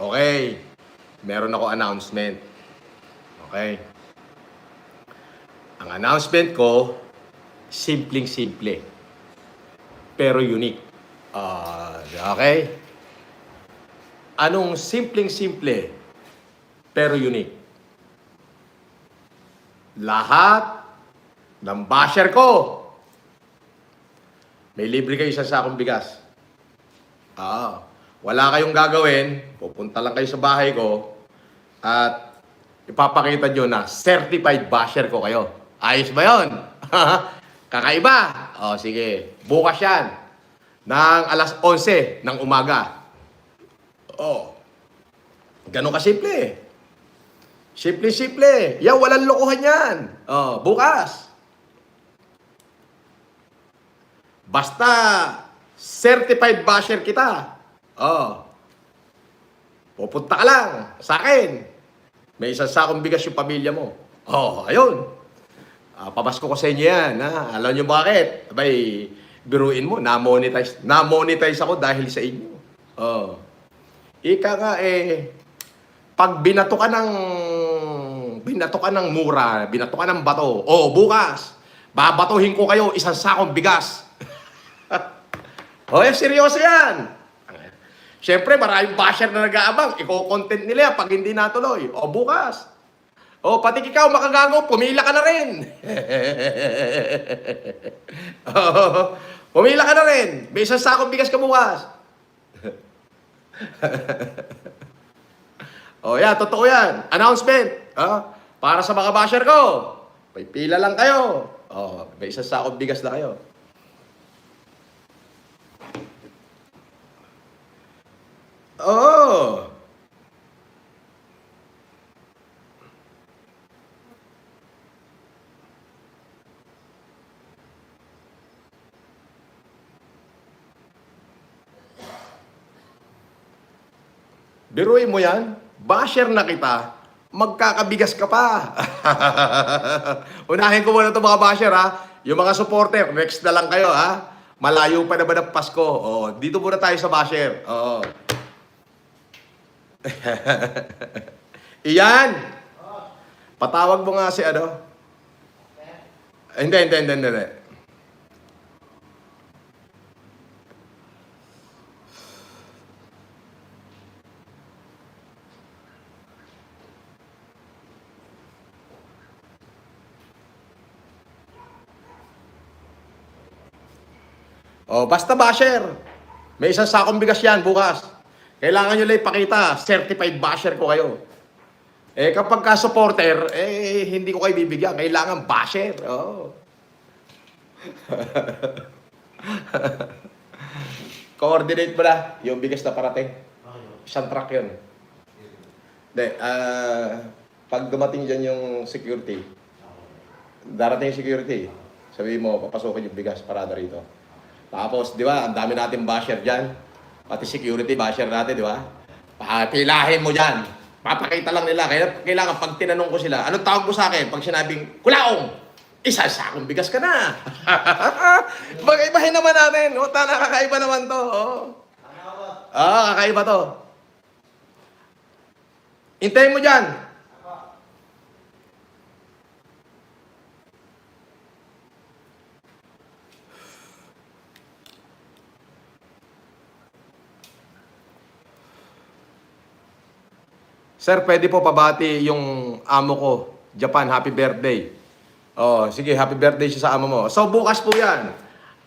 Okay. Meron ako announcement. Okay. Ang announcement ko, simpleng-simple. Pero unique. Okay? Anong simpleng-simple pero unique? Lahat ng basher ko, may libre kayo sa sakong bigas. Wala kayong gagawin, pupunta lang kayo sa bahay ko at ipapakita nyo na certified basher ko kayo. Ayos ba yun? Kakaiba? Sige. Bukas yan. Ng alas 11 ng umaga. Ganun kasimple. Simple-simple. Yan, walang lokohan yan. Bukas. Basta certified basher kita. Pupunta ka lang sa akin. May isang sakong bigas yung pamilya mo. Ayun. Pabasko ko sa inyo yan. Alam nyo bakit? Abay, biruin mo, na-monetize ako dahil sa inyo. Ika nga pag binato ka ng mura, binato ka ng bato, bukas, babatuhin ko kayo isang sakong bigas. Seryoso yan. Siyempre, maraming basher na nag-aabang. Iko-content nila yan pag hindi natuloy. Bukas. Pati ikaw, makagago, pumila ka na rin. Pumila ka na rin. May isang sakong bigas ka bukas. Totoo yan. Announcement. Para sa mga basher ko. May pila lang kayo. May isang sakong bigas na kayo. Biruin mo yan, basher na kita, magkakabigas ka pa. Unahin ko muna itong mga basher, Yung mga supporter, next na lang kayo, Malayo pa naman ang Pasko. Dito muna tayo sa basher. Iyan. Patawag mo nga si Hindi. Basta basher. May isang sakong bigas yan bukas. Kailangan nyo lang ipakita, certified basher ko kayo. Kapag ka-supporter, hindi ko kayo bibigyan. Kailangan basher. Coordinate mo na yung bigas na parating. Isang truck yun. Pag dumating dyan yung security, darating yung security, sabihin mo, papasukin yung bigas parada rito. Tapos, di ba, ang dami natin basher dyan. Pati security basher natin, di ba? Papilahin mo dyan. Papakita lang nila. Kailangan pag tinanong ko sila, anong tawag mo sa akin? Pag sinabing, kulaong! Isa sakong bigas ka na. Bagay-bahin naman natin. Nakakaiba naman to. Kakaiba to. Hintayin mo dyan. Sir, pwede po pabati yung amo ko, Japan, happy birthday. Sige, happy birthday siya sa amo mo. So, bukas po yan.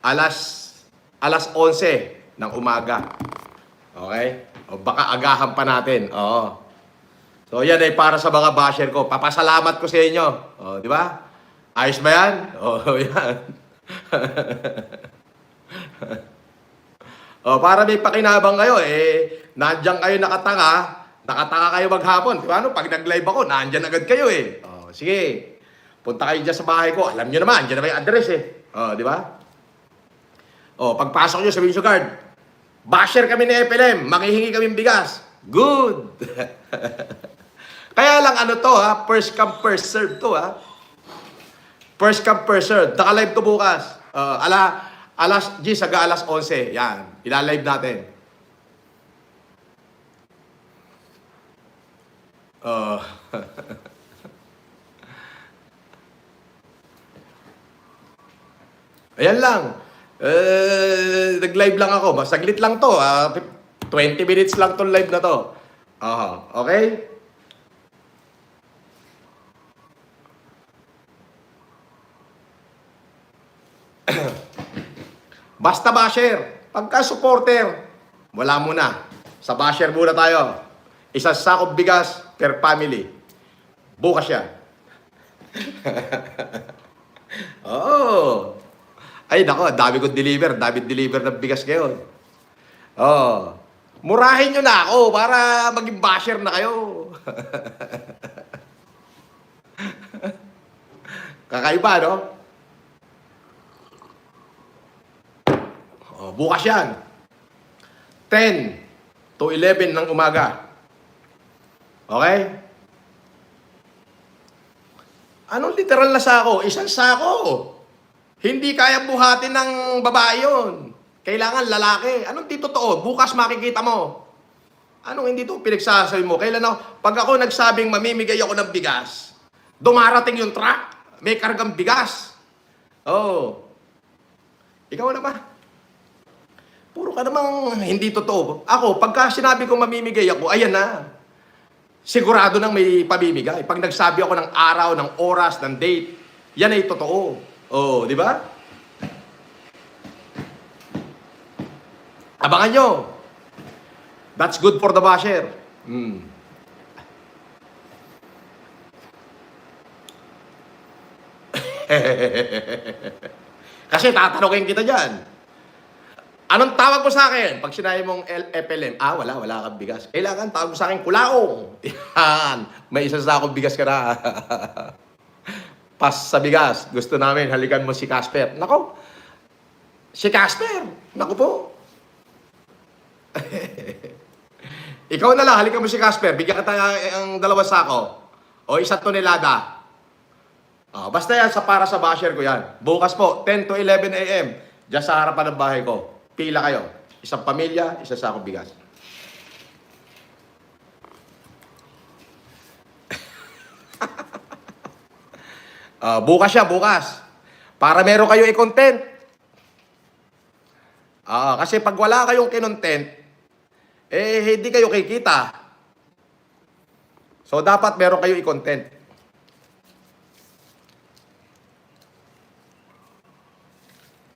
Alas 11 ng umaga. Okay? Baka agahan pa natin. So, yan ay para sa mga basher ko. Papasalamat ko sa inyo. Di ba? Ayos ba yan? Yan. Para may pakinabang kayo, nandiyan kayo nakatanga kayo maghapon. Diba, pag nag-live ako, nandyan agad kayo sige. Punta kayo dyan sa bahay ko. Alam nyo naman, dyan na may address di ba? Pagpasok nyo sa Windsor Guard, basher kami ni FLM, makihingi kaming bigas. Good! Kaya lang first come, first serve to First come, first serve. Naka-live to bukas. Alas 10 hanggang alas 11. Yan, ilalive natin. Oh. Ayan lang. Nag-live lang ako. Masaglit lang to. 20 minutes lang tong live na to. Okay? Basta basher. Pagka supporter, wala muna. Sa basher muna tayo. Isang sakop bigas per family. Bukas yan. Oo. Ay, nako, dami kong deliver. Dami deliver ng bigas ngayon. Oh. Murahin nyo na ako para maging basher na kayo. Kakaiba, no? Oh, bukas yan. 10 to 11 ng umaga. Okay? Anong literal na sako? Isang sako. Hindi kaya buhatin ng babae yun. Kailangan lalaki. Anong di totoo? Bukas makikita mo. Anong hindi to pinagsasabi mo? Kailan ako? Pag ako nagsabing mamimigay ako ng bigas, dumarating yung truck, may kargang bigas. Oh. Ikaw na ba? Puro ka namang hindi totoo. Ako, pagka sinabi ko mamimigay ako, ayan na. Sigurado nang may pamimigay. Pag nagsabi ako ng araw, ng oras, ng date, yan ay totoo. Oh, di ba? Abangan nyo. That's good for the basher. Kasi tatanungin kita dyan. Anong tawag mo sa akin? Pag sinabi mong FLM, wala kang bigas. Kailangan tawag mo sa akin, kulaong. Yan. May isang sakong bigas ka na. Pas sa bigas. Gusto namin, halikan mo si Casper. Nako, si Casper. Nako po. Ikaw na lang, halikan mo si Casper. Bigyan kita ang 2 sako. O 1 tonelada. Basta yan, para sa basher ko yan. Bukas po, 10 to 11 a.m. Diyan sa harapan ng bahay ko. Pila kayo. Isang pamilya, 1 sakong bigas. Bukas siya, bukas. Para meron kayo i-content. Kasi pag wala kayong kinontent, hindi kayo kikita. So, dapat meron kayo i-content.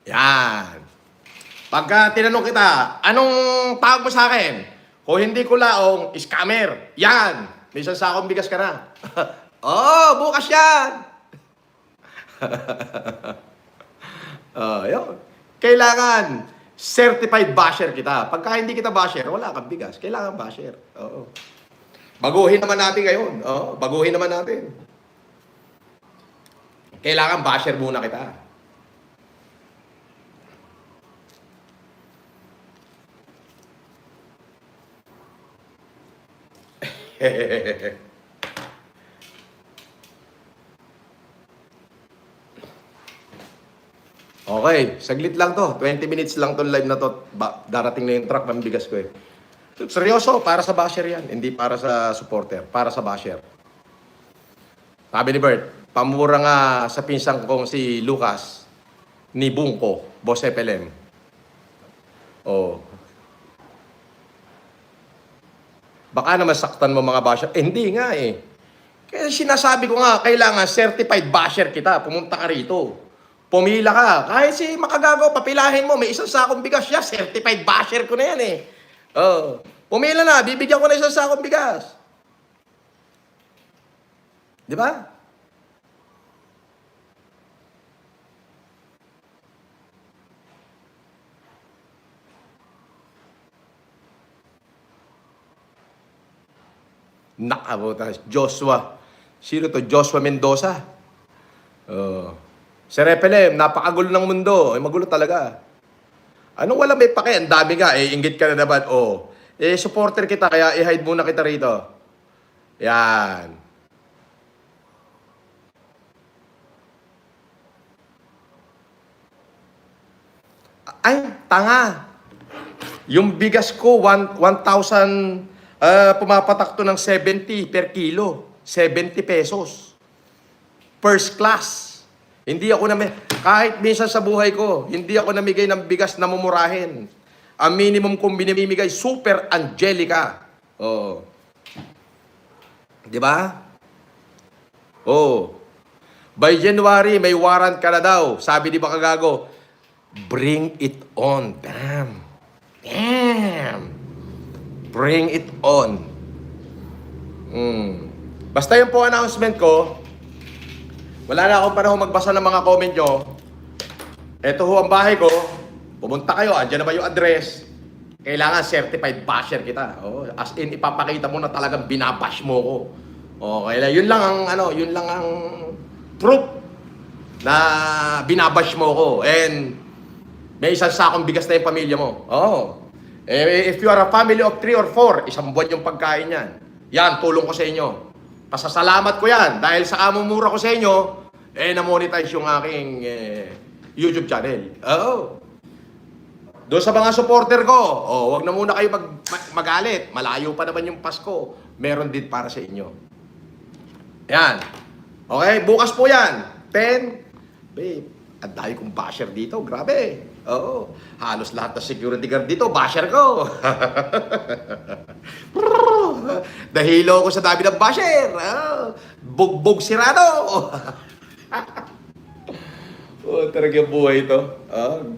Yan. Pagka tinanong kita, anong tawag mo sa akin? Kung hindi ko laong, scammer. Yan. May isang sakong bigas ka na. Bukas yan. Yun. Kailangan certified basher kita. Pagka hindi kita basher, wala kang bigas. Kailangan basher. Oo. Baguhin naman natin ngayon. Baguhin naman natin. Kailangan basher muna kita. Okay, saglit lang to. 20 minutes lang tong live na to. Darating na yung truck ng bigas ko eh. Seryoso, para sa basher yan. Hindi para sa supporter. Para sa basher. Sabi ni Bert, pamura nga sa pinsang kong si Lucas ni Bungko, Boss FLM. Baka naman saktan mo mga basher. Hindi nga eh. Kaya sinasabi ko nga, kailangan certified basher kita. Pumunta ka rito. Pumila ka. Kahit si makagagaw, papilahin mo. May 1 sakong bigas siya. Certified basher ko na yan eh. Pumila na. Bibigyan ko na 1 sakong bigas. Di ba? Nakabutas. Joshua. Sino to? Joshua Mendoza. Sir FLM, napakagulo ng mundo. Magulo talaga. Anong wala may pake? Ang dami nga. Inggit ka na naman. Supporter kita, kaya i-hide muna kita rito. Yan. Ay, tanga. Yung bigas ko, 1,000 Pumapatak to ng 70 per kilo. 70 pesos. First class. Hindi ako kahit minsan sa buhay ko, hindi ako namigay ng bigas na mumurahin. Ang minimum kong binimigay, Super Angelica. Oh. Di ba? Oh. By January, may warrant ka na daw. Sabi di ba kagago, bring it on. Damn. Damn. Bring it on. Basta yung po announcement ko, wala na akong panahon magbasa ng mga comment nyo. Ito ho ang bahay ko. Pumunta kayo, andyan na ba yung address? Kailangan certified basher kita. Oh, as in, ipapakita mo na talagang binabash mo ko. Okay, yun lang ang proof na binabash mo ko. And may isang sakong bigas na yung pamilya mo. Oh. If you are a family of 3 or 4, isang buwan yung pagkain yan. Yan, tulong ko sa inyo. Pasasalamat ko yan dahil sa kamumura ko sa inyo, na-monetize yung aking YouTube channel. Oh. Doon sa mga supporter ko, wag na muna kayo magalit. Malayo pa naman yung Pasko. Meron din para sa inyo. Yan. Okay, bukas po yan. 10. Babe, ang dami kong basher dito. Grabe. Oo. Halos lahat ng security guard dito, basher ko. Dahilo ko sa dami ng basher. Bugbog sirado. Talaga yung buhay ito.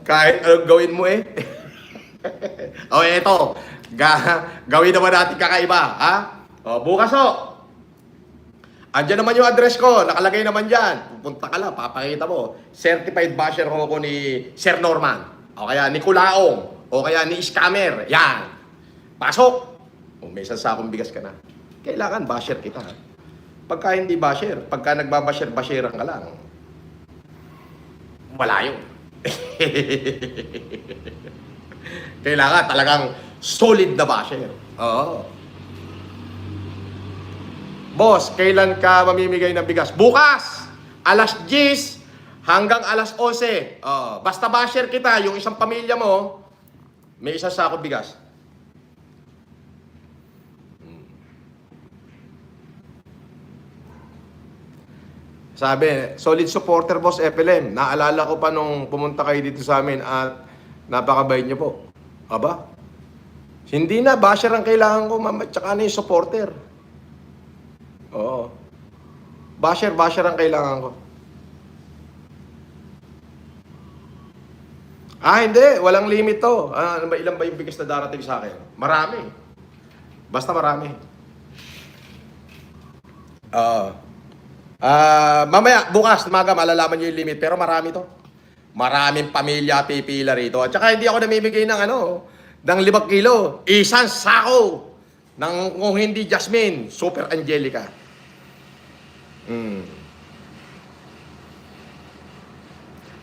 Kahit anong gawin mo eto. Gawin naman natin kakaiba. Bukas andyan naman yung address ko. Nakalagay naman dyan. Pupunta ka lang, papakita mo. Certified basher ko ni Sir Norman. O kaya ni Kulaong. O kaya ni Scammer. Yan. Pasok. May isang sakong bigas ka na. Kailangan basher kita. Pagka hindi basher, pagka nagbabasher-basheran ka lang, wala yun. Kailangan talagang solid na basher. Oo. Boss, kailan ka mamimigay ng bigas? Bukas! Alas 10 hanggang alas 11. Basta basher kita, yung isang pamilya mo, may isang sakong bigas. Sabi, solid supporter, Boss FLM. Naalala ko pa nung pumunta kayo dito sa amin at napakabait niyo po. Aba? Hindi na, basher ang kailangan ko, ma'am, at saka na yung supporter. Oo. Basher ang kailangan ko. Hindi. Walang limit to. Ilan ba yung bigas na darating sa akin? Marami. Basta marami. Mamaya, bukas, umaga, malalaman nyo yung limit. Pero marami to. Maraming pamilya pipila rito. At saka hindi ako namimigay ng ng 5 kilo. Isang sako. Kung hindi Jasmine, Super Angelica.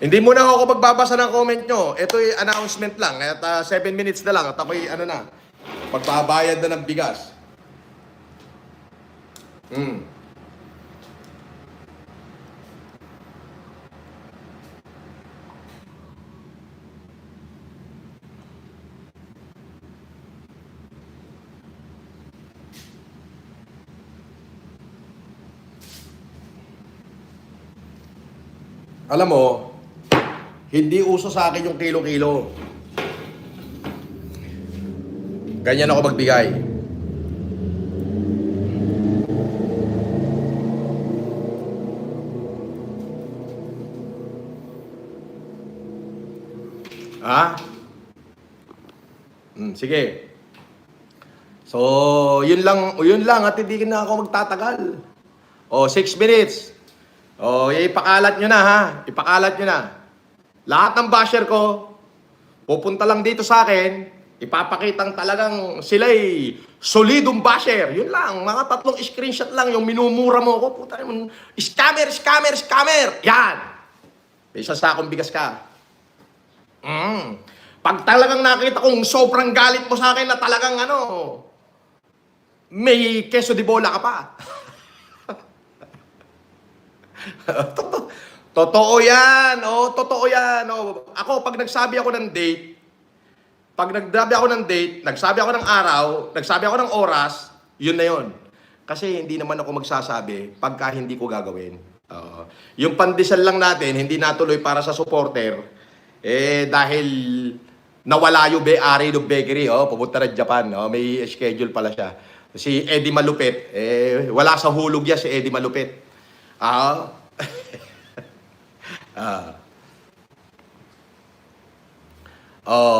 Hindi muna ako magbabasa ng comment nyo. Ito yung announcement lang. At 7 minutes na lang. At ako'y magbabayad na ng bigas. Alam mo, hindi uso sa akin yung kilo-kilo. Ganyan ako magbigay. Sige. So, yun lang at hindi na ako magtatagal. 6 minutes. Ipakalat nyo na ha. Ipakalat nyo na. Lahat ng basher ko, pupunta lang dito sa akin, ipapakitang talagang sila'y solidong basher. Yun lang, mga 3 screenshot lang yung minumura mo ko. Puta naman, scammer. Yan. May isang sakong bigas ka. Pag talagang nakita kong sobrang galit mo sa akin na talagang may queso de bola ka pa. Totoo yan. Totoo yan. Ako, pag nagsabi ako ng date, Pag nagsabi ako ng date, nagsabi ako ng araw, nagsabi ako ng oras, yun na yun. Kasi hindi naman ako magsasabi pagka hindi ko gagawin. Yung pandesal lang natin, hindi natuloy para sa supporter, dahil nawala yung ari ng bakery, pupunta na Japan, may schedule pala siya. Si Eddie Malupit, wala sa hulog yan si Eddie Malupit.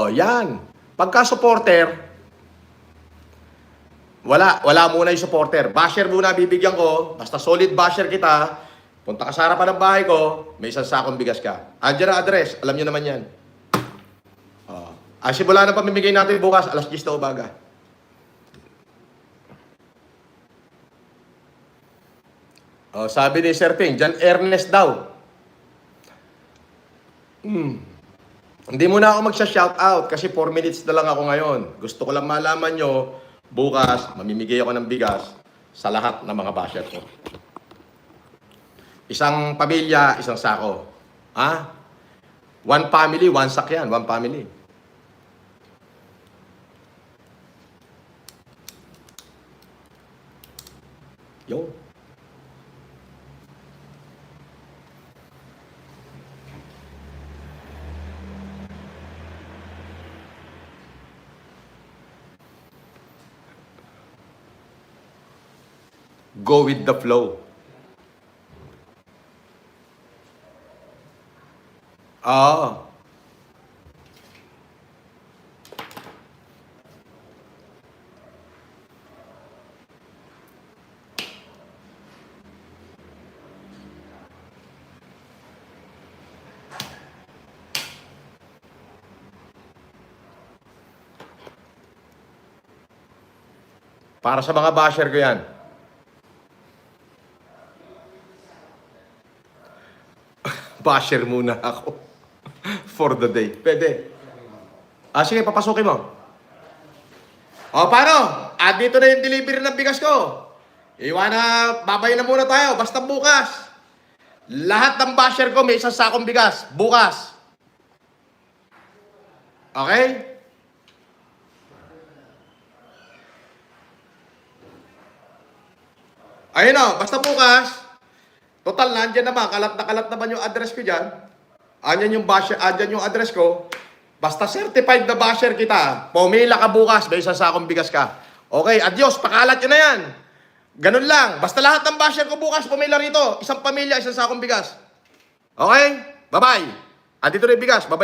Yan. Pagka supporter, wala muna yung supporter. Basher muna bibigyan ko. Basta solid basher kita. Punta ka sa harapan ng bahay ko, may isang sakong bigas ka. Andiyan ang address, alam nyo naman yan. Simula na pamimigay natin bukas, alas 10 na umaga. Sabi ni Sir Ping, John Ernest daw. Hindi muna ako magsha-shout out kasi 4 minutes na lang ako ngayon. Gusto ko lang malaman nyo, bukas, mamimigay ako ng bigas sa lahat ng mga basher ko. Isang pamilya, isang sako. One family, one sack yan. One family. Yo. Go with the flow. Para sa mga basher ko yan. Basher muna ako. For the day. Pwede. Sige, papasukin mo. Paano? Dito na yung delivery ng bigas ko. Babay na muna tayo. Basta bukas. Lahat ng basher ko may isang sakong bigas. Bukas. Okay? Ayun basta bukas. Total, nandyan naman. Kalat naman yung address ko dyan. Andyan yung address ko. Basta certified na basher kita. Pumila ka bukas, may isang sakong bigas ka. Okay, adios, pakalat yun na yan. Ganun lang. Basta lahat ng basher ko bukas, pumila rito. Isang pamilya, isang sakong bigas. Okay? Bye-bye. Andito na yung bigas. Bye-bye.